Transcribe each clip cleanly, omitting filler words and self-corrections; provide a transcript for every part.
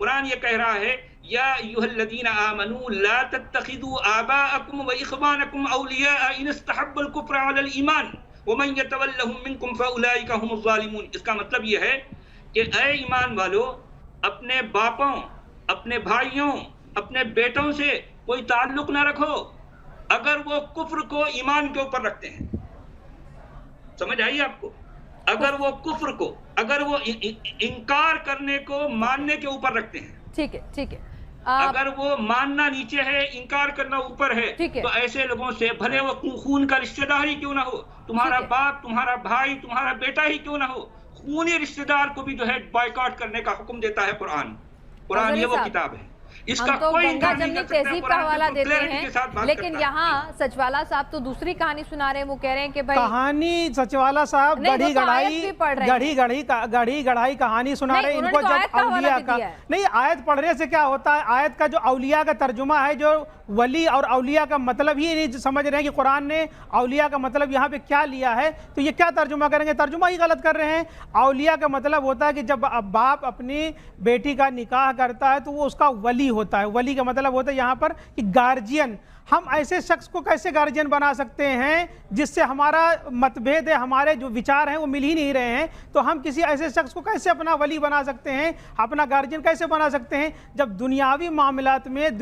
कुरान ये कह रहा है, या अय्युहल्लज़ीना आमनू ला तत्तखिदू आबाअकुम व इख्वानकुम औलिया इन इस्तहब्बल कुफ्र अलल ईमान व मन यतवल्लहुम मिनकुम फउलाइका हुमुज़ ज़ालिमून। इसका मतलब ये है कि ऐ ईमान वालों, अपने बापों, अपने भाइयों, अपने बेटों से कोई ताल्लुक ना रखो अगर वो कुफ्र को ईमान के ऊपर रखते हैं। समझ आई आपको? अगर वो कुफ्र को, अगर वो इनकार करने को मानने के ऊपर रखते हैं। ठीक है, ठीक है। अगर वो मानना नीचे है, इनकार करना ऊपर है, तो ऐसे लोगों से भले वो खून का रिश्तेदार ही क्यों ना हो, तुम्हारा बाप, तुम्हारा भाई, तुम्हारा बेटा ही क्यों ना हो, खूनी रिश्तेदार को भी जो है बॉयकॉट करने का हुक्म देता है कुरान। कुरान ये वो किताब है, इसका तो कोई गंगा जमनी तहजीब का हवाला देते हैं, लेकिन यहाँ सचवाला साहब तो दूसरी कहानी सुना रहे हैं। वो कह रहे हैं कि भाई कहानी सचवाला साहब गढ़ी गढ़ाई कहानी सुना रहे हैं इनको। जब औलिया का नहीं, आयत पढ़ने से क्या होता है, आयत का जो औलिया का तर्जुमा है, जो वली और औलिया का मतलब ही नहीं समझ रहे हैं कि कुरान ने औलिया का मतलब यहाँ पे क्या लिया है, तो ये क्या तर्जुमा करेंगे, तर्जुमा ही गलत कर रहे हैं। औलिया का मतलब होता है कि जब बाप अपनी बेटी का निकाह करता है तो वो उसका वली होता है। वली का मतलब होता है यहाँ पर कि गार्जियन। हम ऐसे शख्स को कैसे गार्जियन बना सकते हैं जिससे हमारा मतभेद है, हमारे जो विचार हैं वो मिल ही नहीं रहे हैं, तो हम किसी ऐसे शख्स को कैसे अपना वली बना सकते हैं, अपना गार्जियन कैसे बना सकते हैं? जब दुनियावी मामलात में,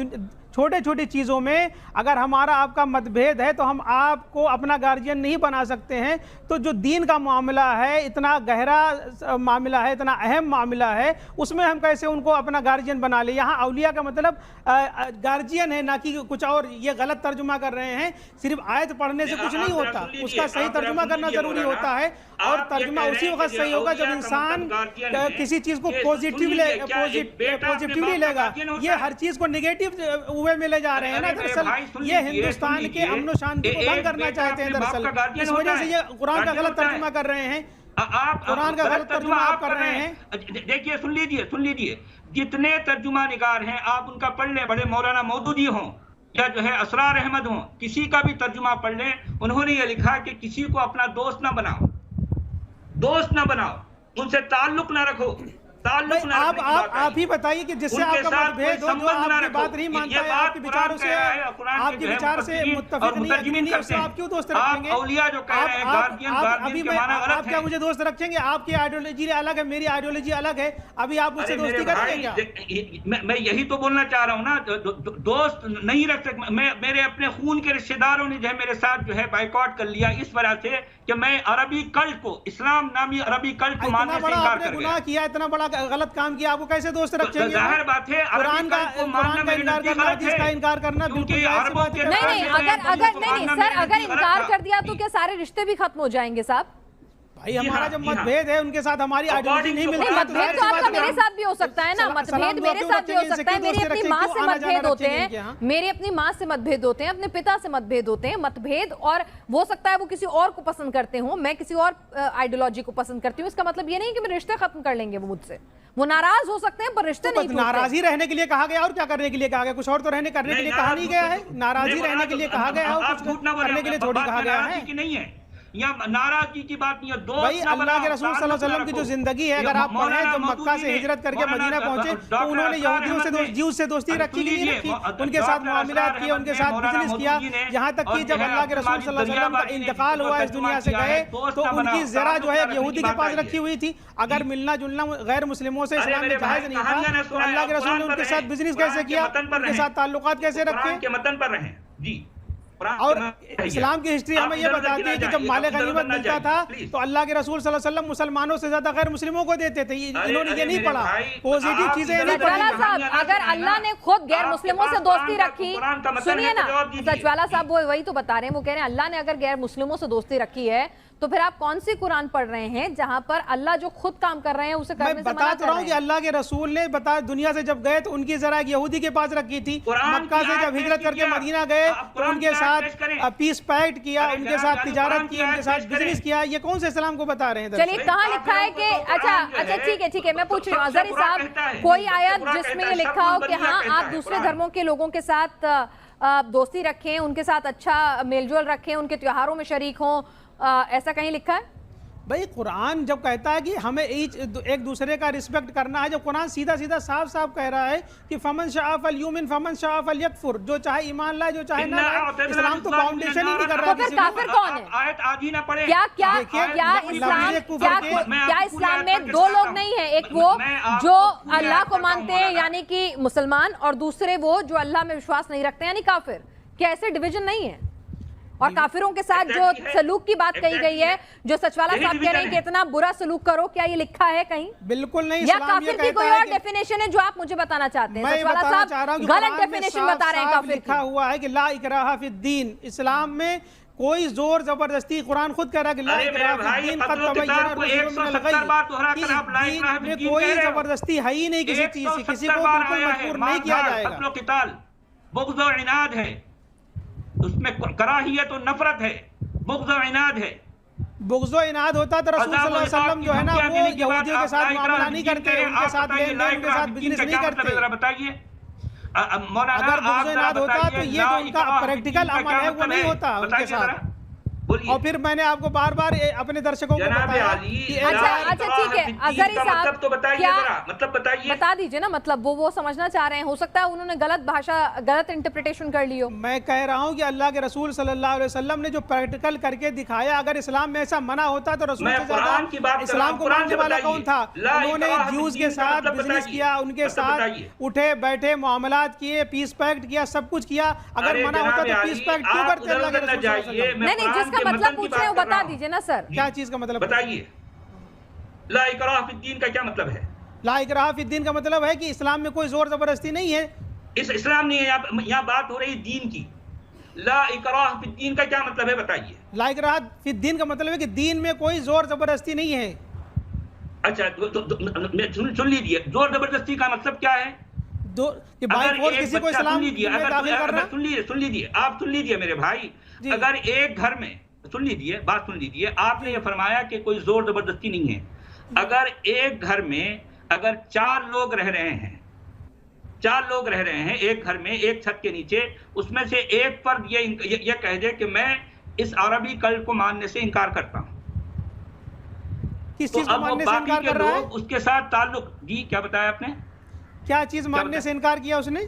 छोटे छोटी चीज़ों में अगर हमारा आपका मतभेद है तो हम आपको अपना गार्जियन नहीं बना सकते हैं। तो जो दीन का मामला है, इतना गहरा मामला है, इतना अहम मामला है, उसमें हम कैसे उनको अपना गार्जियन बना ले? यहाँ औलिया का मतलब गार्जियन है, ना कि कुछ और। ये गलत तर्जुमा कर रहे हैं। सिर्फ आयत पढ़ने से कुछ नहीं होता, उसका सही तर्जुमा करना जरूरी होता है। और तर्जुमा उसी वक्त सही होगा जब इंसान किसी चीज़ को पॉजिटिवली लेगा। ये हर चीज़ को निगेटिव वे में ले जा रहे हैं ना। दरअसल ये हिंदुस्तान के अमन शांति को भंग करना चाहते हैं। दरअसल इस वजह से ये कुरान का गलत तर्जुमा कर रहे हैं। आप कुरान का गलत तर्जुमा आप कर रहे हैं। देखिए, सुन लीजिए, जितने तर्जुमा निगार हैं आप उनका पढ़ लें, बड़े मौलाना मौदूदी हों या जो है असरार अहमद हों, किसी का भी तर्जुमा पढ़ लें। उन्होंने ये लिखा कि किसी को अपना दोस्त ना बनाओ, उनसे ताल्लुक ना रखो। आप ही बताइए कि जिससे आपका मतभेद हो, जो आपकी बात नहीं मानता है, आपके विचारों से, आपके विचार से मुत्तफिक नहीं, उससे आप क्यों दोस्त रखेंगे? आप क्या मुझे दोस्त रखेंगे? आपकी आइडियोलॉजी अलग है, मेरी आइडियोलॉजी अलग है। अभी आप मुझसे दोस्ती करेंगे क्या? मैं यही तो बोलना चाह रहा हूँ ना, दोस्त नहीं रख सकते। मेरे अपने खून के रिश्तेदारों ने जो है मेरे साथ जो है बाइकॉट कर लिया इस वजह से कि मैं अरबी कल्ट को, इस्लाम नामी अरबी कल्ट को मानने से इनकार कर गया। किया, इतना बड़ा गलत काम किया, आपको कैसे दोस्त रखेंगे? जाहिर बात है, कुरान का इनकार करना, हदीस का इनकार करना बिल्कुल नहीं, सर अगर इनकार कर दिया तो क्या सारे रिश्ते भी खत्म हो जाएंगे साहब? भाई हमारा जब मतभेद है उनके साथ, हमारी आइडियोलॉजी नहीं मिलती, मतभेद तो आपका मेरे साथ भी हो सकता है ना, मतभेद मेरे साथ भी हो सकता है। मेरी अपनी माँ से मतभेद होते हैं, मेरे अपनी माँ से मतभेद होते हैं, अपने पिता से मतभेद होते हैं। मतभेद और हो सकता है वो किसी और को पसंद करते हो, मैं किसी और आइडियोलॉजी को पसंद करती हूँ। इसका मतलब ये नहीं कि मेरे रिश्ते खत्म कर लेंगे वो मुझसे। वो नाराज हो सकते हैं पर रिश्ते नहीं। नाराज ही रहने के लिए कहा गया, और क्या करने के लिए कहा गया? कुछ और तो करने के लिए कहा नहीं गया है। नाराज ही रहने के लिए कहा गया है, कुछ करने के लिए थोड़ी कहा गया है कि नहीं है। या नाराजगी की बात नहीं है। भाई अल्लाह के रसूल सल्लल्लाहु अलैहि वसल्लम की जो जिंदगी है, अगर आप पढ़ें, जब मक्का से हिजरत करके मदीना पहुंचे तो उन्होंने यहूदियों से दोस्ती रखी कि नहीं रखी? उनके साथ मामलात किए, उनके साथ बिजनेस किया। यहाँ तक कि जब अल्लाह के रसूल सल्लल्लाहु अलैहि वसल्लम का इंतकाल हुआ, इस दुनिया से गए, तो उनकी जरा जो है यहूदी के पास रखी हुई थी। अगर मिलना जुलना गैर मुस्लिमों से इस्लाम में जायज नहीं था, तो अल्लाह के रसूल ने उनके साथ बिजनेस कैसे किया, उनके साथ ताल्लुकात कैसे रखे? मतन पर रहे जी। और इस्लाम की हिस्ट्री हमें यह बताती है कि जब माले गनीमत मिलता था तो अल्लाह के रसूल सल्लल्लाहु अलैहि वसल्लम मुसलमानों से ज्यादा गैर मुस्लिमों को देते थे। इन्होंने ये नहीं पढ़ा, पॉजिटिव चीजें नहीं पढ़ी। अगर अल्लाह ने खुद गैर मुस्लिमों से दोस्ती रखी, सुनिए ना सचवाला साहब, वो वही तो बता रहे हैं। वो कह रहे हैं अल्लाह ने अगर गैर मुस्लिमों से दोस्ती रखी है तो फिर आप कौन सी कुरान पढ़ रहे हैं जहां पर अल्लाह जो खुद काम कर रहे हैं उसे करने से मना कर रहे हैं? मैं बता रहा हूं कि अल्लाह के रसूल ने दुनिया से जब गए तो उनकी जरा यहूदी के पास रखी थी। मक्का से जब हिजरत करके मदीना गए तो उनके साथ पीस पैक्ट किया, उनके साथ तिजारत की, उनके साथ बिजनेस किया। ये कौन से इस्लाम को बता रहे हैं? चलिए, कहाँ लिखा है कि अच्छा ठीक है, मैं पूछ रही हूँ अजहरी साहब, कोई आयत जिसमें ये लिखा हो कि हाँ आप दूसरे धर्मों के लोगों के साथ दोस्ती रखें, उनके साथ अच्छा मेलजोल रखें, उनके त्योहारों में शरीक हों, ऐसा कहीं लिखा है? भाई कुरान जब कहता है कि हमें एक दूसरे का रिस्पेक्ट करना है, जब कुरान सीधा सीधा साफ साफ कह रहा है कि फमन शाअ फलयुमिन फमन शाअ फलयकफुर, जो चाहे ईमान लाए जो चाहे ना लाए। इस्लाम तो फाउंडेशन ही नहीं कर रहा। तो फिर काफिर कौन है? आयत आज ही ना पढ़े। क्या इस्लाम में दो लोग नहीं है, एक वो जो अल्लाह को मानते हैं यानी कि मुसलमान, और दूसरे वो जो अल्लाह में विश्वास नहीं रखते यानी काफिर? क्या ऐसे डिवीजन नहीं है? और काफिरों के साथ जो सलूक की बात कही गई है, जो सचवाला साहब कह रहे हैं कि इतना बुरा सलूक करो, क्या ये लिखा है कहीं? बिल्कुल नहीं। या काफिर की कोई और डेफिनेशन है जो आप मुझे बताना चाहते हैं? सचवाला साहब गलत डेफिनेशन बता रहे हैं काफिर की। लिखा हुआ है कि ला इकराहा फिद्दीन, इस्लाम में कोई जोर जबरदस्ती, कुरान खुद कह रहा है कि ला इकराहा फिद्दीन, कोई जबरदस्ती है ही नहीं किसी चीज की, किसी को बिल्कुल मजबूर नहीं किया जाएगा। बुग़्ज़ और इनाद है, उसमें कराहियत और नफरत है, बुग़्ज़ और इनाद है। बुग़्ज़ और इनाद होता तो रसूल सल्लल्लाहु अलैहि वसल्लम जो है ना वो यहूदियों के साथ मामला नहीं करते, उनके साथ लेन देन, उनके साथ बिजनेस नहीं करते। जरा बताइए, अगर बुग़्ज़ और इनाद होता तो ये जो उनका प्रैक्टिकल अमल है वो नहीं होता उनके साथ। और फिर मैंने आपको बार बार अपने दर्शकों को बताया कि अच्छा ठीक है, अज़हरी साहब तो बताइए, मतलब बताइए, बता दीजिए ना, मतलब वो समझना चाह रहे हैं, हो सकता है उन्होंने गलत भाषा, गलत इंटरप्रिटेशन कर ली हो। मैं कह रहा हूं कि अल्लाह के रसूल सल्लल्लाहु अलैहि वसल्लम ने जो प्रैक्टिकल करके दिखाया, अगर इस्लाम में ऐसा मना होता तो रसूल से ज्यादा इस्लाम को मानने वाला कौन था? उन्होंने ज्यूज के साथ बिजनेस किया, उनके साथ उठे बैठे मामलात किए, पीस पैक्ट किया, सब कुछ किया। अगर मना होता तो पीस पैक्ट क्यों करते अल्लाह के रसूल सल्लल्लाहु अलैहि वसल्लम? नहीं, जिसका मतलब पूछ रहे हो बता दीजिए ना सर, क्या चीज का मतलब बताइए। ला इकराह फिद्दीन का क्या मतलब है? ला इकराह फिद्दीन का मतलब है कि इस्लाम में कोई जोर जबरदस्ती नहीं है। इस्लाम नहीं है, यहाँ बात हो रही है दीन की। ला इकराह फिद्दीन का क्या मतलब है बताइए? ला इकराह फिद्दीन का मतलब है कि दीन में कोई जोर जबरदस्ती नहीं है। अच्छा सुन लीजिए, जोर जबरदस्ती का मतलब क्या है? कि बाय फोर्स किसी को इस्लाम में दाखिल करना। सुन लीजिए, आप सुन लीजिए मेरे भाई, अगर एक घर में, सुन लीजिए, बात सुन लीजिए, आपने ये फरमाया कि कोई जोर जबरदस्ती नहीं है। अगर एक घर में अगर 4 लोग रह रहे हैं, 4 लोग रह रहे हैं एक घर में, एक छत के नीचे, उसमें से एक पर ये कह दे कि मैं इस अरबी कल्ब को मानने से इनकार करता हूं, किस चीज को मानने से इनकार कर रहा है? उसके साथ ताल्लुक, जी क्या बताया आपने? क्या चीज मानने से इनकार किया उसने?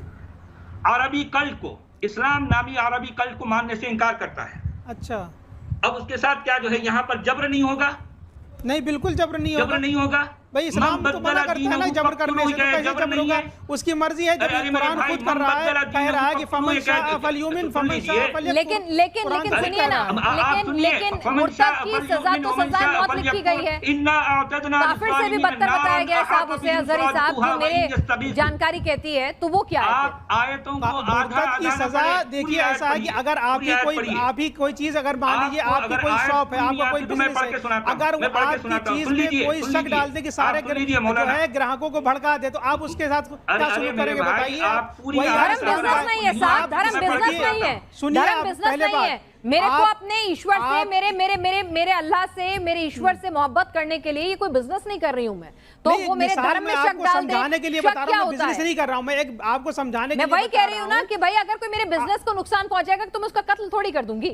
अरबी कल्ब को, इस्लाम नामी अरबी कल्ब को मानने से इनकार करता है। अच्छा, अब उसके साथ क्या जो है यहाँ पर जबर नहीं होगा? नहीं, बिल्कुल जबर नहीं होगा। जबर नहीं होगा भाई, इस्लाम तो मना करता है ना जबर करने से, तो कैसे जबर होगा? उसकी मर्जी है, जब कुरान खुद कर रहा है, कह रहा है कि फमन शाअ फलयुमिन फमन शाअ फलयकफुर। लेकिन सुनिए ना, लेकिन मुर्तद की सजा तो सजा मौत लिखी गई है। काफिर से भी बदतर बताया गया साहब उसे, अज़हरी साहब, जो मेरे जानकारी कहती है, तो वो क्या है? आयतों को मुर्तद की सजा देखिए ऐसा है कि अगर आप ही कोई चीज, अगर मान लीजिए आपकी कोई शॉप है, आपका कोई बिजनेस है, अगर आपकी चीज में कोई शक डाल दे कि सारे जो है ग्राहकों को भड़का दे, तो आप उसके साथ क्या शुरू करेंगे बताइए? धर्म बिजनेस नहीं है साहब, धर्म बिजनेस नहीं है, धर्म बिजनेस नहीं है। मेरे को अपने ईश्वर से, मेरे अल्लाह से, मेरे ईश्वर से मोहब्बत करने के लिए ये कोई बिजनेस नहीं कर रही हूँ मैं, तो वो मेरे धर्म में शक डाल दे, समझाने के लिए बता रहा हूँ, बिजनेस नहीं कर रहा हूँ मैं, एक आपको समझाने के लिए मैं वही कह रही हूँ ना कि भाई अगर कोई मेरे बिजनेस को नुकसान पहुंचाएगा तो मैं उसका कत्ल थोड़ी कर दूंगी।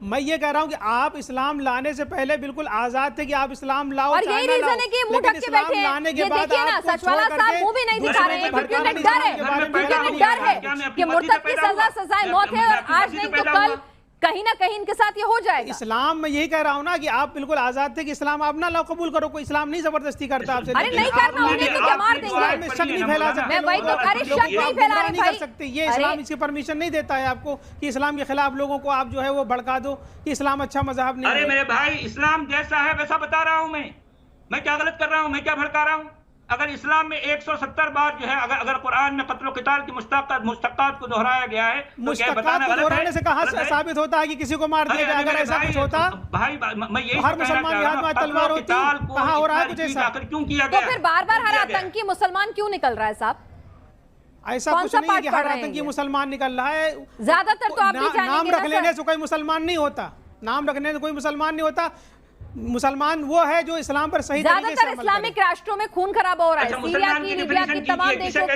मैं ये कह रहा हूँ कि आप इस्लाम लाने से पहले बिल्कुल आजाद थे कि आप इस्लाम लाओ, और यही रीजन है कि मुंह ढक के बैठे हैं। ये देखिए ना, सचवाला साहब मुंह भी नहीं दिखा रहे हैं क्योंकि उन्हें डर है, क्योंकि उन्हें डर है कि मुर्तद की सजा सजाए मौत है, और आज नहीं तो कल कहीं ना कहीं इनके साथ ये हो जाएगा। इस्लाम में यही कह रहा हूँ ना कि आप बिल्कुल आजाद थे कि इस्लाम आप ना लो, कबूल करो, कोई इस्लाम नहीं जबरदस्ती करता आपसे। अरे नहीं करना, उन्हें तो क्या मार देंगे? शक नहीं फैला सकते, मैं वही तो, अरे शक नहीं फैला रहे भाई, कर सकते, ये इस्लाम इसकी परमिशन नहीं देता है आपको कि इस्लाम के खिलाफ लोगों को आप जो है वो भड़का दो कि इस्लाम अच्छा मजहब नहीं। अरे मेरे भाई, इस्लाम जैसा है वैसा बता रहा हूँ मैं क्या गलत कर रहा हूँ? मैं क्या भड़का रहा हूँ? अगर इस्लाम में 170 बार जो है, अगर कुरान में कत्ल क़िताल की मुस्तक़ात को दोहराया गया है, तो क्या बताना गलत है? दोहराने से कहाँ साबित होता है कि किसी को मार दिया जाए? अगर ऐसा कुछ होता भाई, मैं यही हर मुसलमान के हाथ में तलवार होती, कहाँ हो रहा है कुछ ऐसा? क्यों किया गया? तो फिर बार-बार हर आतंकी मुसलमान क्यों निकल रहा है साहब? ऐसा कुछ नहीं है कि हर आतंकी मुसलमान निकल रहा है, ज्यादातर तो आप भी जानेंगे नाम रख लेने से कोई मुसलमान नहीं होता, नाम रखने से कोई मुसलमान नहीं होता। मुसलमान वो है जो इस्लाम पर सही तरीके से ज्यादातर इस्लामिक राष्ट्रों में खून खराबा हो रहा है, सीरिया की, लीबिया की, तमाम देशों की,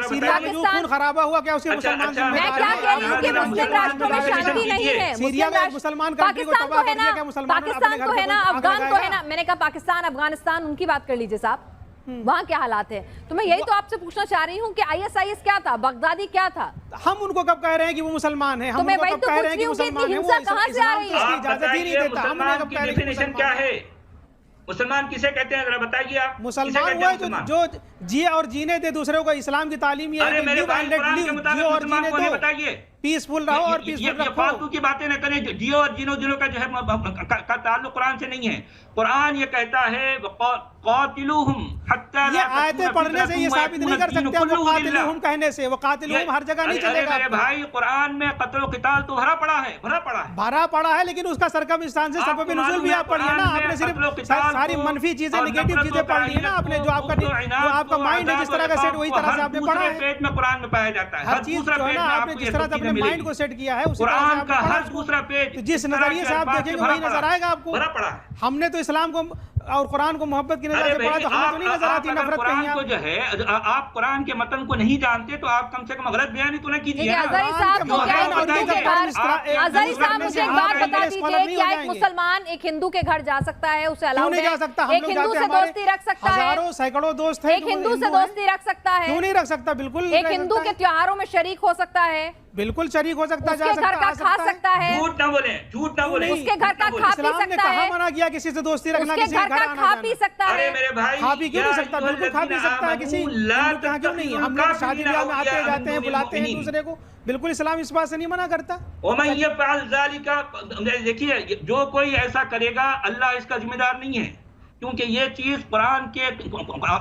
सीरिया में जो खून खराबा हुआ क्या उसके मुसलमान मैं क्या कह रही हूँ कि मुस्लिम राष्ट्रों में शांति नहीं है। सीरिया में मुसलमान पाकिस्तान तो है ना, पाकिस्तान तो है ना, अफगान तो है ना, मैंने कहा पाकिस्तान, अफगानिस्तान, उनकी बात कर लीजिए साहब, वहाँ क्या हालात है। तो मैं यही तो आपसे पूछना चाह रही हूँ कि आईएसआईएस क्या था, बगदादी क्या था? हम उनको कब कह रहे हैं कि वो मुसलमान है? तो मैं वही तो पूछ रही हूँ कि इतनी हिंसा कहाँ से आ रही है? इजाजत ही नहीं देता। हम उन्हें कब कह रहे हैं क्या है मुसलमान किसे कहते हैं, जरा बताइए आप। मुसलमान वो है जो जिए और जीने दे दूसरे को। इस्लाम की तालीम ये है कि लिव एंड लेट लिव, जियो और जीने दो, बताइए पीसफुल रहो और पीसफुल रखो। फालतू की बातें न करें। जियो और जीनो जिनो का जो है का ताल्लुक कुरान से नहीं है। कुरान ये कहता है क़ातिलूहुम हत्ता ला, ये आयतें पढ़ने से ये साबित नहीं कर सकते वो क़ातिलूहुम कहने से। वो क़ातिलूहुम हर जगह नहीं चलेगा। अरे भाई कुरान में क़त्ल क़िताल तो भरा पड़ा है, भरा पड़ा है, लेकिन उसका सरकमस्टांस से सबब नुज़ूल भी आप पढ़िए ना। आपने सिर्फ सारी मनफी चीजें, नेगेटिव चीजें पढ़ ली है ना आपने। जो आपका माइंड है जिस तरह का सेट, वही तरह से आपने पढ़ा है। पेज में कुरान में पाया जाता है हर चीज जो है ना, आपने जिस तरह से अपने माइंड को सेट किया है उस कुरान का हर दूसरा पेज, जिस नजरिए से आप देखेंगे वही नजर आएगा आपको। भरा पड़ा है। हमने तो इस्लाम को और कुरान को मोहब्बत की नजर से पढ़ा, तो हमें तो नहीं नजर आती नफरत कहीं। को जो है आप कुरान के मतन को नहीं जानते तो आप कम से कम गलत बयानी तो न कीजिए। अज़हरी साहब मुझे एक बात बता दीजिए, क्या एक मुसलमान एक हिंदू के घर जा सकता है? उसे अलाउड है? एक हिंदू से दोस्ती रख सकता है? हजारों सैकड़ों दोस्त हैं। एक हिंदू से दोस्ती रख सकता है? क्यों नहीं रख सकता? बिल्कुल। एक हिंदू के त्योहारों में शरीक हो सकता है? बिल्कुल शरीक हो सकता है, जा उसके घर का खा सकता है? झूठ ना बोले, झूठ ना बोले। उसके घर का खा पी सकता है? मना किया किसी से दोस्ती रखना, किसी घर का खा पी सकता है? अरे मेरे भाई, खा पी क्यों नहीं सकता? बिल्कुल खा पी सकता है। किसी क्यों नहीं? हम लोग शादी ब्याह में आते जाते हैं, बुलाते हैं दूसरे को। बिल्कुल इस्लाम इस बात से नहीं मना करता। देखिए, जो कोई ऐसा करेगा अल्लाह इसका जिम्मेदार नहीं है, क्योंकि ये चीज कुरान के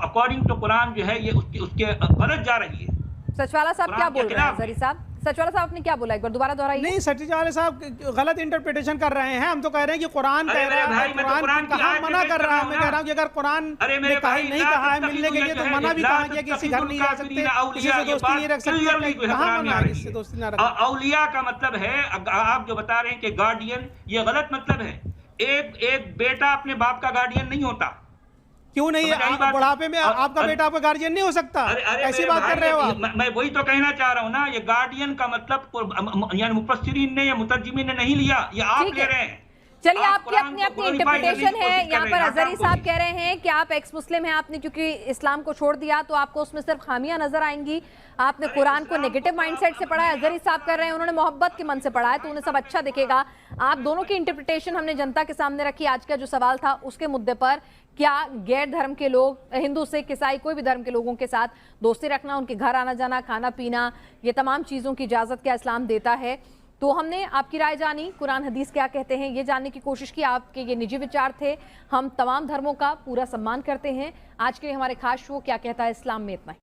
अकॉर्डिंग टू कुरान जो है ये उसके गलत जा रही है। सचवाला साहब क्या बोल रहे हैं? अज़हरी साहब, सचवाला साहब आपने क्या बोला? एक बार दोबारा दोहराइए। नहीं, सचवाला साहब गलत इंटरप्रिटेशन कर रहे हैं। हम तो कह रहे हैं कि कुरान कह रहा है, कुरान कहाँ मना कर रहा है? मैं कह रहा हूँ कि अगर कुरान ने नहीं कहा है मिलने के लिए, तो मना भी कहा गया किसी घर नहीं जा सकते, किसी से दोस्ती नहीं रख सकते। कहाँ मना है किसी से दोस्ती ना रखना? औलिया का मतलब है, आप जो बता रहे हैं कि गार्डियन, ये गलत मतलब है। एक बेटा अपने बाप का गार्डियन नहीं होता। क्यों नहीं? बुढ़ापे में आपका बेटा आपका गार्जियन नहीं हो सकता? ऐसी बात कर रहे हो आप? मैं वही तो कहना चाह रहा हूँ ना। ये गार्डियन का मतलब यानी मुफस्सिरीन ने या मुतर्जिमीन ने नहीं लिया, ये आप ले रहे हैं। चलिए, आपकी अपनी अपनी इंटरप्रिटेशन है। यहाँ पर अज़हरी साहब कह रहे हैं कि आप एक्स मुस्लिम हैं, आपने क्योंकि इस्लाम को छोड़ दिया तो आपको उसमें सिर्फ खामियां नजर आएंगी, आपने कुरान को नेगेटिव माइंडसेट से पढ़ा है। अज़हरी साहब कर रहे हैं उन्होंने मोहब्बत के मन से पढ़ा है तो उन्हें सब अच्छा दिखेगा। आप दोनों की इंटरप्रिटेशन हमने जनता के सामने रखी। आज का जो सवाल था उसके मुद्दे पर, क्या गैर धर्म के लोग, हिंदू सिख ईसाई कोई भी धर्म के लोगों के साथ दोस्ती रखना, उनके घर आना जाना, खाना पीना, ये तमाम चीज़ों की इजाज़त क्या इस्लाम देता है? तो हमने आपकी राय जानी, कुरान हदीस क्या कहते हैं ये जानने की कोशिश की। आपके ये निजी विचार थे। हम तमाम धर्मों का पूरा सम्मान करते हैं। आज के लिए हमारे खास शो क्या कहता है इस्लाम में इतना ही।